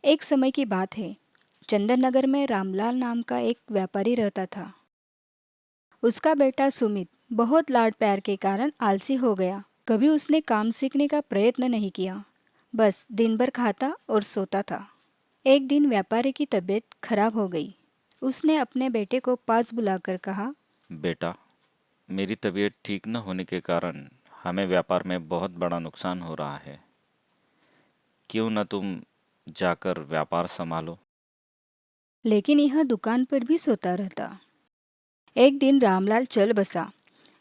एक समय की बात है। चंदन नगर में रामलाल नाम का एक व्यापारी रहता था। उसका बेटा सुमित बहुत लाड प्यार के कारण आलसी हो गया। कभी उसने काम सीखने का प्रयत्न नहीं किया, बस दिन भर खाता और सोता था। एक दिन व्यापारी की तबीयत खराब हो गई। उसने अपने बेटे को पास बुलाकर कहा, बेटा, मेरी तबीयत ठीक न होने के कारण हमें व्यापार में बहुत बड़ा नुकसान हो रहा है। क्यों न तुम जाकर व्यापार संभालो। लेकिन यह दुकान पर भी सोता रहता। एक दिन रामलाल चल बसा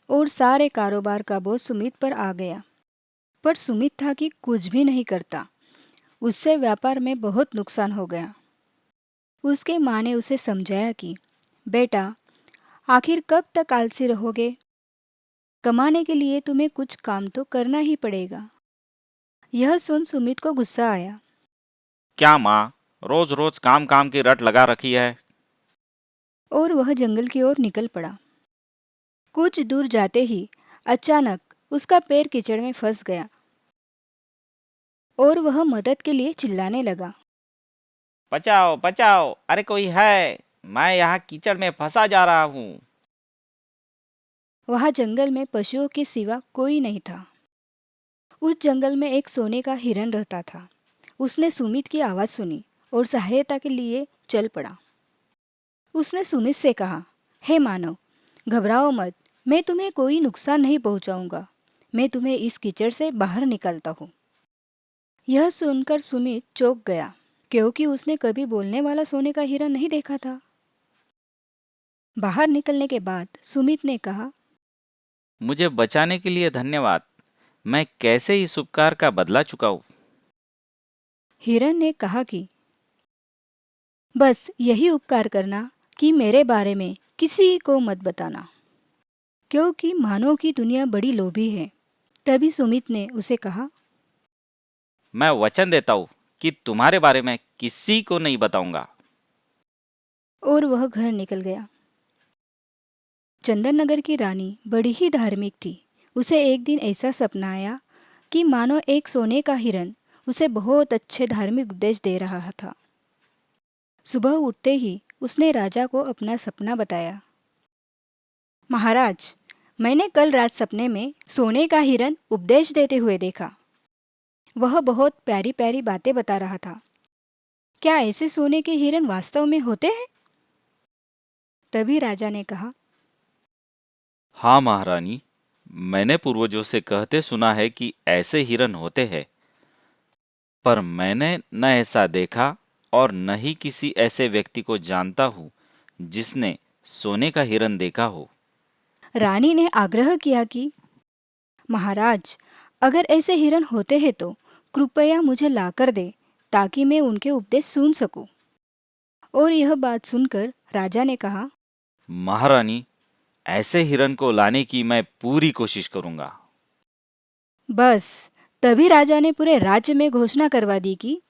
और सारे कारोबार का बोझ सुमित पर आ गया। पर सुमित था कि कुछ भी नहीं करता। उससे व्यापार में बहुत नुकसान हो गया। उसके माँ ने उसे समझाया कि बेटा, आखिर कब तक आलसी रहोगे? कमाने के लिए तुम्हें कुछ काम तो करना ही पड़ेगा। यह सुन सुमित को गुस्सा आया क्या माँ, रोज रोज काम काम की रट लगा रखी है। और वह जंगल की ओर निकल पड़ा। कुछ दूर जाते ही अचानक उसका पैर कीचड़ में फंस गया और वह मदद के लिए चिल्लाने लगा। बचाओ बचाओ, अरे कोई है, मैं यहाँ कीचड़ में फंसा जा रहा हूँ। वहाँ जंगल में पशुओं के सिवा कोई नहीं था। उस जंगल में एक सोने का हिरन रहता था। उसने सुमित की आवाज़ सुनी और सहायता के लिए चल पड़ा। उसने सुमित से कहा, हे मानव, घबराओ मत, मैं तुम्हें कोई नुकसान नहीं पहुंचाऊंगा। मैं तुम्हें इस कीचड़ से बाहर निकालता हूँ। यह सुनकर सुमित चौंक गया, क्योंकि उसने कभी बोलने वाला सोने का हिरन नहीं देखा था। बाहर निकलने के बाद सुमित ने कहा, मुझे बचाने के लिए धन्यवाद। मैं कैसे इस उपकार का बदला चुकाऊं? हिरन ने कहा कि बस यही उपकार करना कि मेरे बारे में किसी को मत बताना, क्योंकि मानव की दुनिया बड़ी लोभी है। तभी सुमित ने उसे कहा मैं वचन देता हूँ कि तुम्हारे बारे में किसी को नहीं बताऊंगा। और वह घर निकल गया। चंदन नगर की रानी बड़ी ही धार्मिक थी। उसे एक दिन ऐसा सपना आया कि मानो एक सोने का हिरन उसे बहुत अच्छे धार्मिक उपदेश दे रहा था। सुबह उठते ही उसने राजा को अपना सपना बताया। महाराज, मैंने कल रात सपने में सोने का हिरन उपदेश देते हुए देखा। वह बहुत प्यारी प्यारी बातें बता रहा था। क्या ऐसे सोने के हिरन वास्तव में होते हैं? तभी राजा ने कहा, हाँ महारानी, मैंने पूर्वजों से कहते सुना है कि ऐसे हिरन होते हैं, पर मैंने न ऐसा देखा और न ही किसी ऐसे व्यक्ति को जानता हूँ जिसने सोने का हिरन देखा हो। रानी ने आग्रह किया कि महाराज, अगर ऐसे हिरन होते हैं तो कृपया मुझे लाकर दे, ताकि मैं उनके उपदेश सुन सकूं। और यह बात सुनकर राजा ने कहा, महारानी, ऐसे हिरन को लाने की मैं पूरी कोशिश करूंगा। बस तभी राजा ने पूरे राज्य में घोषणा करवा दी कि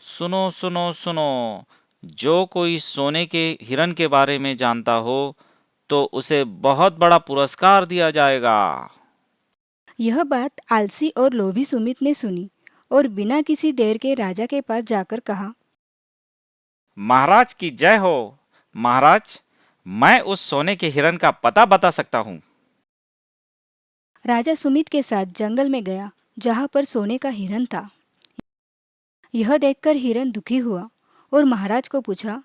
सुनो सुनो सुनो, जो कोई सोने के हिरन के बारे में जानता हो तो उसे बहुत बड़ा पुरस्कार दिया जाएगा। यह बात आलसी और लोभी सुमित ने सुनी और बिना किसी देर के राजा के पास जाकर कहा, महाराज की जय हो। महाराज, मैं उस सोने के हिरन का पता बता सकता हूँ। राजा सुमित के साथ जंगल में गया, जहाँ पर सोने का हिरन था। यह देखकर हिरन दुखी हुआ और महाराज को पूछा,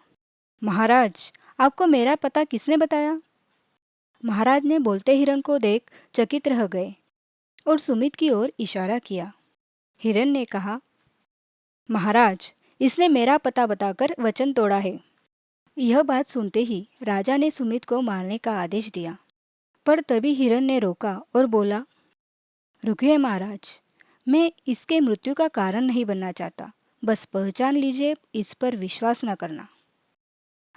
महाराज, आपको मेरा पता किसने बताया? महाराज ने बोलते हिरन को देख चकित रह गए और सुमित की ओर इशारा किया। हिरन ने कहा, महाराज, इसने मेरा पता बताकर वचन तोड़ा है। यह बात सुनते ही राजा ने सुमित को मारने का आदेश दिया। पर तभी हिरन ने रोका और बोला, रुकिए महाराज, मैं इसके मृत्यु का कारण नहीं बनना चाहता। बस पहचान लीजिए, इस पर विश्वास न करना।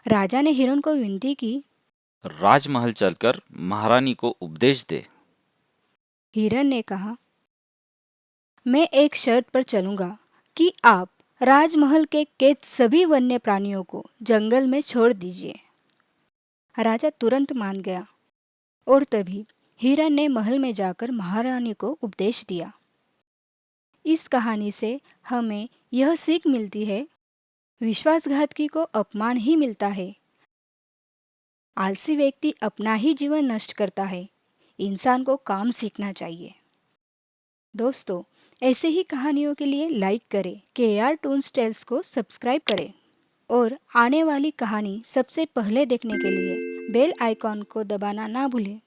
राजा ने हिरन को विनती की। राजमहल चलकर महारानी को उपदेश दे। हिरन ने कहा, मैं एक शर्त पर चलूंगा कि आप राजमहल के कैद सभी वन्य प्राणियों को जंगल में छोड़ दीजिए। राजा तुरंत मान गया और तभी हिरन ने महल में जाकर महारानी को उपदेश दिया। इस कहानी से हमें यह सीख मिलती है, विश्वासघातकी को अपमान ही मिलता है। आलसी व्यक्ति अपना ही जीवन नष्ट करता है। इंसान को काम सीखना चाहिए। दोस्तों, ऐसे ही कहानियों के लिए लाइक करें, KR टून्स टेल्स को सब्सक्राइब करें और आने वाली कहानी सबसे पहले देखने के लिए बेल आइकॉन को दबाना ना भूलें।